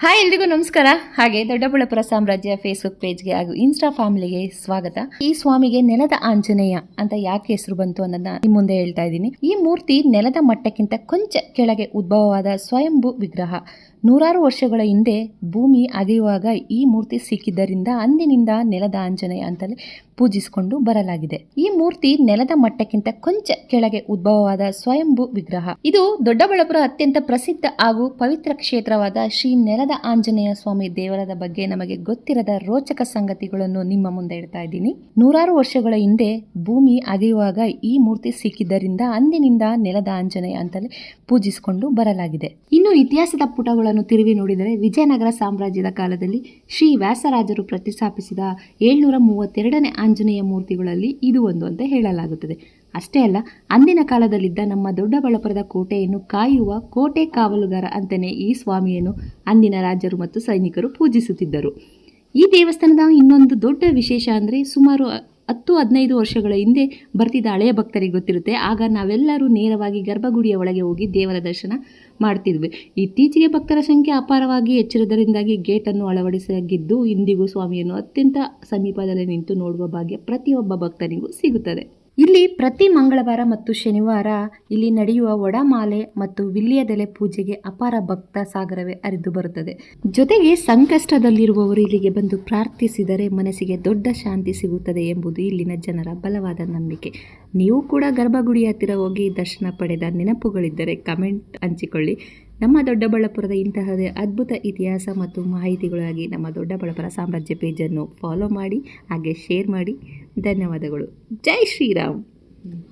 Hi ಎಲ್ರಿಗೂ ನಮಸ್ಕಾರ. ಹಾಗೆ ದೊಡ್ಡಬಳ್ಳಾಪುರ ಸಾಮ್ರಾಜ್ಯ ಫೇಸ್ಬುಕ್ ಪೇಜ್ಗೆ ಹಾಗೂ ಇನ್ಸ್ಟಾ ಫ್ಯಾಮಿಲಿಗೆ ಸ್ವಾಗತ. ಈ ಸ್ವಾಮಿಗೆ ನೆಲದ ಆಂಜನೇಯ ಅಂತ ಯಾಕೆ ಹೆಸರು ಬಂತು ಅನ್ನೋದನ್ನ ನಿಮ್ಮ ಮುಂದೆ ಹೇಳ್ತಾ ಇದ್ದೀನಿ. ಈ ಮೂರ್ತಿ ನೆಲದ ಮಟ್ಟಕ್ಕಿಂತ ಕೊಂಚ ಕೆಳಗೆ ಉದ್ಭವವಾದ ಸ್ವಯಂಭೂ ವಿಗ್ರಹ. ನೂರಾರು ವರ್ಷಗಳ ಹಿಂದೆ ಭೂಮಿ ಅಗೆಯುವಾಗ ಈ ಮೂರ್ತಿ ಸಿಕ್ಕಿದ್ದರಿಂದ ಅಂದಿನಿಂದ ನೆಲದ ಆಂಜನೇಯ ಅಂತಲೇ ಪೂಜಿಸಿಕೊಂಡು ಬರಲಾಗಿದೆ. ಈ ಮೂರ್ತಿ ನೆಲದ ಮಟ್ಟಕ್ಕಿಂತ ಕೊಂಚ ಕೆಳಗೆ ಉದ್ಭವವಾದ ಸ್ವಯಂಭೂ ವಿಗ್ರಹ. ಇದು ದೊಡ್ಡಬಳ್ಳಾಪುರ ಅತ್ಯಂತ ಪ್ರಸಿದ್ಧ ಹಾಗೂ ಪವಿತ್ರ ಕ್ಷೇತ್ರವಾದ ಶ್ರೀ ನೆಲದ ಆಂಜನೇಯ ಸ್ವಾಮಿ ದೇವರದ ಬಗ್ಗೆ ನಮಗೆ ಗೊತ್ತಿರದ ರೋಚಕ ಸಂಗತಿಗಳನ್ನು ನಿಮ್ಮ ಮುಂದೆ ಇಡ್ತಾ ಇದ್ದೀನಿ. ನೂರಾರು ವರ್ಷಗಳ ಹಿಂದೆ ಭೂಮಿ ಅಗೆಯುವಾಗ ಈ ಮೂರ್ತಿ ಸಿಕ್ಕಿದ್ದರಿಂದ ಅಂದಿನಿಂದ ನೆಲದ ಆಂಜನೇಯ ಅಂತಲೇ ಪೂಜಿಸಿಕೊಂಡು ಬರಲಾಗಿದೆ. ಇನ್ನು ಇತಿಹಾಸದ ಪುಟಗಳನ್ನು ತಿರುವಿ ನೋಡಿದರೆ ವಿಜಯನಗರ ಸಾಮ್ರಾಜ್ಯದ ಕಾಲದಲ್ಲಿ ಶ್ರೀ ವ್ಯಾಸರಾಜರು ಪ್ರತಿಷ್ಠಾಪಿಸಿದ 732ನೇ ಆಂಜನೇಯ ಮೂರ್ತಿಗಳಲ್ಲಿ ಇದು ಒಂದು ಅಂತ ಹೇಳಲಾಗುತ್ತದೆ. ಅಷ್ಟೇ ಅಲ್ಲ, ಅಂದಿನ ಕಾಲದಲ್ಲಿದ್ದ ನಮ್ಮ ದೊಡ್ಡಬಳ್ಳಾಪುರದ ಕೋಟೆಯನ್ನು ಕಾಯುವ ಕೋಟೆ ಕಾವಲುಗಾರ ಅಂತಲೇ ಈ ಸ್ವಾಮಿಯನ್ನು ಅಂದಿನ ರಾಜರು ಮತ್ತು ಸೈನಿಕರು ಪೂಜಿಸುತ್ತಿದ್ದರು. ಈ ದೇವಸ್ಥಾನದ ಇನ್ನೊಂದು ದೊಡ್ಡ ವಿಶೇಷ ಅಂದರೆ ಸುಮಾರು 10-15 ವರ್ಷಗಳ ಹಿಂದೆ ಬರ್ತಿದ್ದ ಹಳೆಯ ಭಕ್ತರಿಗೆ ಗೊತ್ತಿರುತ್ತೆ. ಆಗ ನಾವೆಲ್ಲರೂ ನೇರವಾಗಿ ಗರ್ಭಗುಡಿಯ ಒಳಗೆ ಹೋಗಿ ದೇವರ ದರ್ಶನ ಮಾಡ್ತಿದ್ವಿ. ಇತ್ತೀಚೆಗೆ ಭಕ್ತರ ಸಂಖ್ಯೆ ಅಪಾರವಾಗಿ ಹೆಚ್ಚಿರುವುದರಿಂದಾಗಿ ಗೇಟನ್ನು ಅಳವಡಿಸಲಾಗಿದ್ದು ಇಂದಿಗೂ ಸ್ವಾಮಿಯನ್ನು ಅತ್ಯಂತ ಸಮೀಪದಲ್ಲಿ ನಿಂತು ನೋಡುವ ಭಾಗ್ಯ ಪ್ರತಿಯೊಬ್ಬ ಭಕ್ತನಿಗೂ ಸಿಗುತ್ತದೆ. ಇಲ್ಲಿ ಪ್ರತಿ ಮಂಗಳವಾರ ಮತ್ತು ಶನಿವಾರ ಇಲ್ಲಿ ನಡೆಯುವ ವಡಮಾಲೆ ಮತ್ತು ವಿಲ್ಯದೆಲೆ ಪೂಜೆಗೆ ಅಪಾರ ಭಕ್ತ ಸಾಗರವೇ ಹರಿದು ಬರುತ್ತದೆ. ಜೊತೆಗೆ ಸಂಕಷ್ಟದಲ್ಲಿರುವವರು ಇಲ್ಲಿಗೆ ಬಂದು ಪ್ರಾರ್ಥಿಸಿದರೆ ಮನಸ್ಸಿಗೆ ದೊಡ್ಡ ಶಾಂತಿ ಸಿಗುತ್ತದೆ ಎಂಬುದು ಇಲ್ಲಿನ ಜನರ ಬಲವಾದ ನಂಬಿಕೆ. ನೀವು ಕೂಡ ಗರ್ಭಗುಡಿ ಹತ್ತಿರ ಹೋಗಿ ದರ್ಶನ ಪಡೆದ ನೆನಪುಗಳಿದ್ದರೆ ಕಮೆಂಟ್ ಹಂಚಿಕೊಳ್ಳಿ. ನಮ್ಮ ದೊಡ್ಡಬಳ್ಳಾಪುರದ ಇಂತಹದೇ ಅದ್ಭುತ ಇತಿಹಾಸ ಮತ್ತು ಮಾಹಿತಿಗಳಿಗಾಗಿ ನಮ್ಮ ದೊಡ್ಡಬಳ್ಳಾಪುರ ಸಾಮ್ರಾಜ್ಯ ಪೇಜನ್ನು ಫಾಲೋ ಮಾಡಿ, ಹಾಗೆ ಶೇರ್ ಮಾಡಿ. ಧನ್ಯವಾದಗಳು. ಜೈ ಶ್ರೀರಾಮ್.